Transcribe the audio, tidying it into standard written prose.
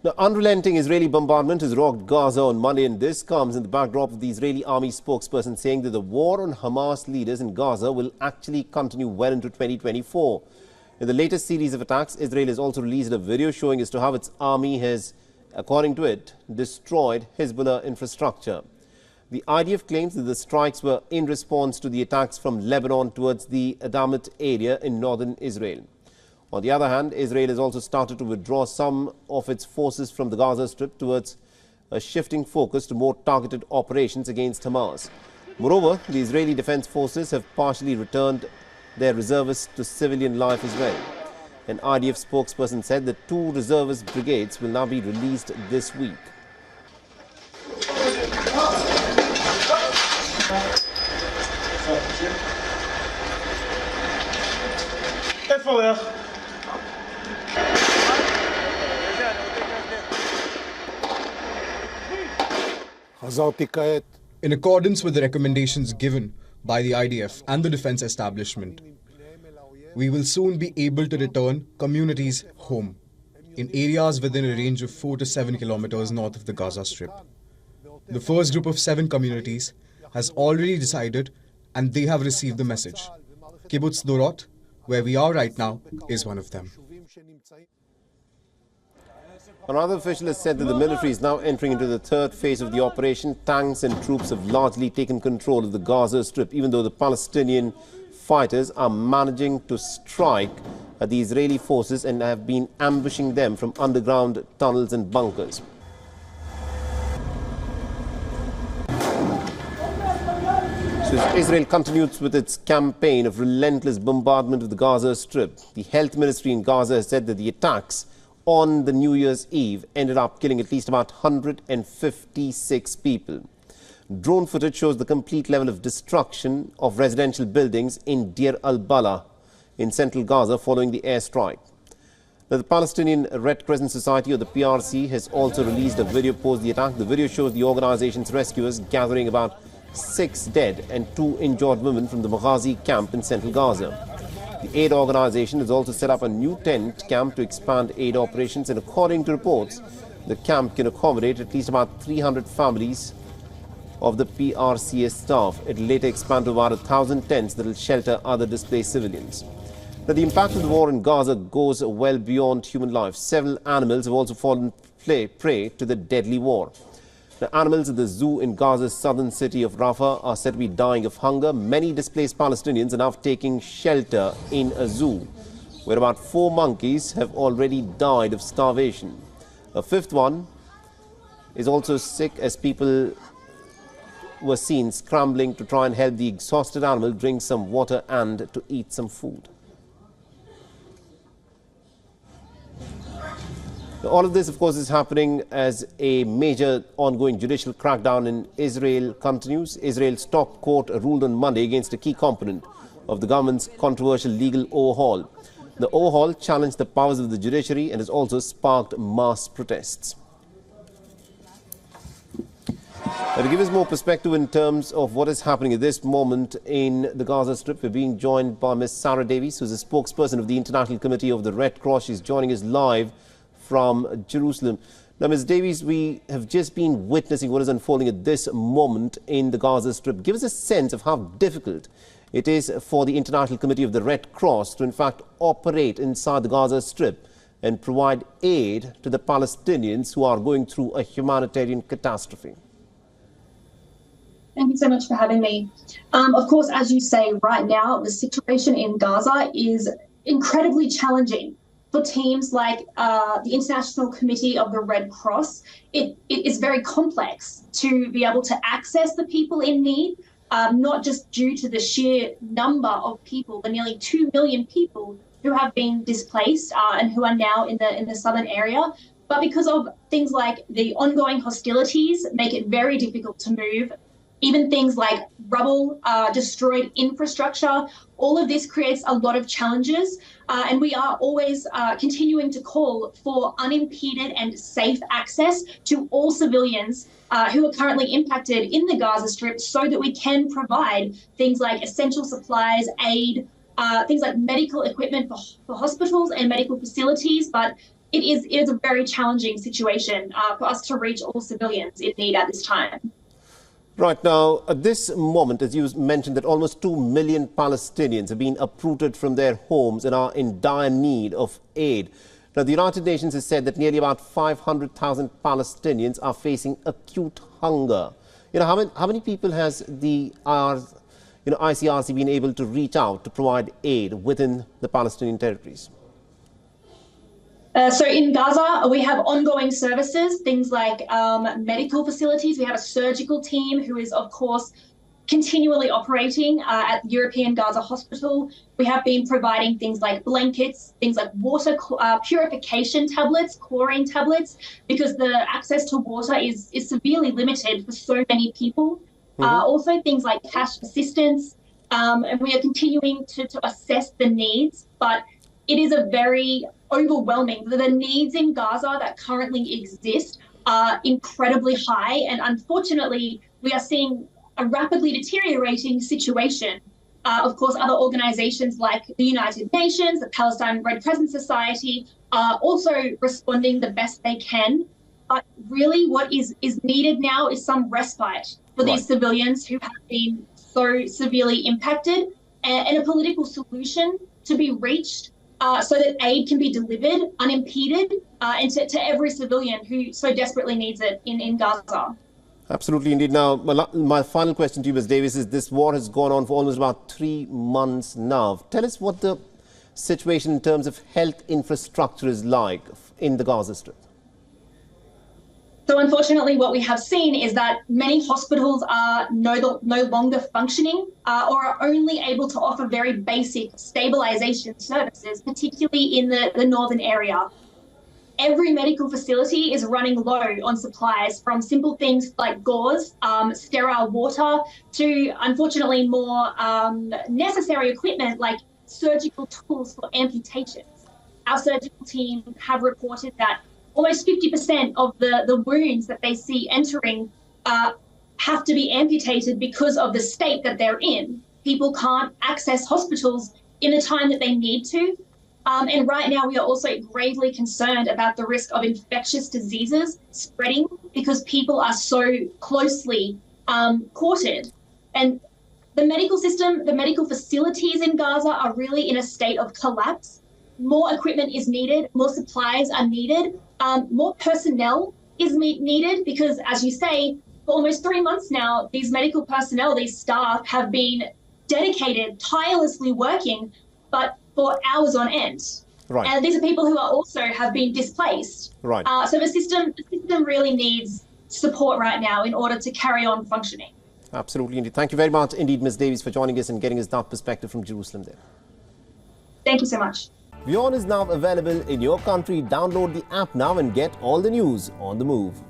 The unrelenting Israeli bombardment has rocked Gaza on Monday, and this comes in the backdrop of the Israeli army spokesperson saying that the war on Hamas leaders in Gaza will actually continue well into 2024. In the latest series of attacks, Israel has also released a video showing as to how its army has, according to it, destroyed Hezbollah infrastructure. The IDF claims that the strikes were in response to the attacks from Lebanon towards the Adamat area in northern Israel. On the other hand, Israel has also started to withdraw some of its forces from the Gaza Strip towards a shifting focus to more targeted operations against Hamas. Moreover, the Israeli Defense Forces have partially returned their reservists to civilian life as well. An IDF spokesperson said that 2 reservist brigades will now be released this week. In accordance with the recommendations given by the IDF and the defense establishment, we will soon be able to return communities home in areas within a range of 4 to 7 kilometers north of the Gaza Strip. The first group of 7 communities has already decided and they have received the message. Kibbutz Dorot, where we are right now, is one of them. Another official has said that the military is now entering into the 3rd phase of the operation. Tanks and troops have largely taken control of the Gaza Strip, even though the Palestinian fighters are managing to strike at the Israeli forces and have been ambushing them from underground tunnels and bunkers. So as Israel continues with its campaign of relentless bombardment of the Gaza Strip, the health ministry in Gaza has said that the attacks on the New Year's Eve ended up killing at least about 156 people. Drone footage shows the complete level of destruction of residential buildings in Deir al-Balah in central Gaza following the airstrike. Now, the Palestinian Red Crescent Society, or the PRC, has also released a video post the attack. The video shows the organization's rescuers gathering about 6 dead and 2 injured women from the Maghazi camp in central Gaza. The aid organization has also set up a new tent camp to expand aid operations, and according to reports, the camp can accommodate at least about 300 families of the PRC's staff. It will later expand to about 1,000 tents that will shelter other displaced civilians. Now, the impact of the war in Gaza goes well beyond human life. Several animals have also fallen prey to the deadly war. The animals at the zoo in Gaza's southern city of Rafah are said to be dying of hunger. Many displaced Palestinians are now taking shelter in a zoo, where about 4 monkeys have already died of starvation. A 5th one is also sick, as people were seen scrambling to try and help the exhausted animal drink some water and to eat some food. All of this, of course, is happening as a major ongoing judicial crackdown in Israel continues. Israel's top court ruled on Monday against a key component of the government's controversial legal overhaul. The overhaul challenged the powers of the judiciary and has also sparked mass protests. Now, to give us more perspective in terms of what is happening at this moment in the Gaza Strip, we're being joined by Ms. Sarah Davies, who is a spokesperson of the International Committee of the Red Cross. She's joining us live from Jerusalem. Now, Ms. Davies, we have just been witnessing what is unfolding at this moment in the Gaza Strip. Give us a sense of how difficult it is for the International Committee of the Red Cross to, in fact, operate inside the Gaza Strip and provide aid to the Palestinians who are going through a humanitarian catastrophe. Thank you so much for having me. Of course, as you say, right now, the situation in Gaza is incredibly challenging. For teams like the International Committee of the Red Cross, it is very complex to be able to access the people in need, not just due to the sheer number of people, the nearly 2 million people who have been displaced and who are now in the southern area, but because of things like the ongoing hostilities make it very difficult to move. Even things like rubble, destroyed infrastructure, all of this creates a lot of challenges. And we are always continuing to call for unimpeded and safe access to all civilians who are currently impacted in the Gaza Strip, so that we can provide things like essential supplies, aid, things like medical equipment for hospitals and medical facilities, but it is a very challenging situation for us to reach all civilians in need at this time. Right now, at this moment, as you mentioned, that almost 2 million Palestinians have been uprooted from their homes and are in dire need of aid. Now, the United Nations has said that nearly about 500,000 Palestinians are facing acute hunger. How many people has the ICRC been able to reach out to provide aid within the Palestinian territories? So in Gaza, we have ongoing services, things like medical facilities. We have a surgical team who is, of course, continually operating at the European Gaza Hospital. We have been providing things like blankets, things like water purification tablets, chlorine tablets, because the access to water is severely limited for so many people. Also things like cash assistance, and we are continuing to assess the needs, but it is a very overwhelming. The needs in Gaza that currently exist are incredibly high, and unfortunately, we are seeing a rapidly deteriorating situation. Of course, other organizations like the United Nations, the Palestine Red Crescent Society are also responding the best they can. But really what is needed now is some respite for these civilians who have been so severely impacted, and a political solution to be reached so that aid can be delivered unimpeded and to every civilian who so desperately needs it in Gaza. Absolutely, indeed. Now, my final question to you, Ms. Davis, is this war has gone on for almost about 3 months now. Tell us what the situation in terms of health infrastructure is like in the Gaza Strip. So unfortunately, what we have seen is that many hospitals are no longer functioning or are only able to offer very basic stabilization services, particularly in the northern area. Every medical facility is running low on supplies, from simple things like gauze, sterile water, to unfortunately more necessary equipment like surgical tools for amputations. Our surgical team have reported that almost 50% of the wounds that they see entering have to be amputated because of the state that they're in. People can't access hospitals in the time that they need to. And right now, we are also gravely concerned about the risk of infectious diseases spreading because people are so closely quartered. And the medical system, the medical facilities in Gaza are really in a state of collapse. More equipment is needed, more supplies are needed, more personnel is needed because, as you say, for almost 3 months now, these medical personnel, these staff have been dedicated, tirelessly working, but for hours on end. Right. And these are people who are also have been displaced. Right. So the system really needs support right now in order to carry on functioning. Absolutely, indeed. Thank you very much indeed, Ms. Davies, for joining us and getting us that perspective from Jerusalem there. Thank you so much. WION is now available in your country. Download the app now and get all the news on the move.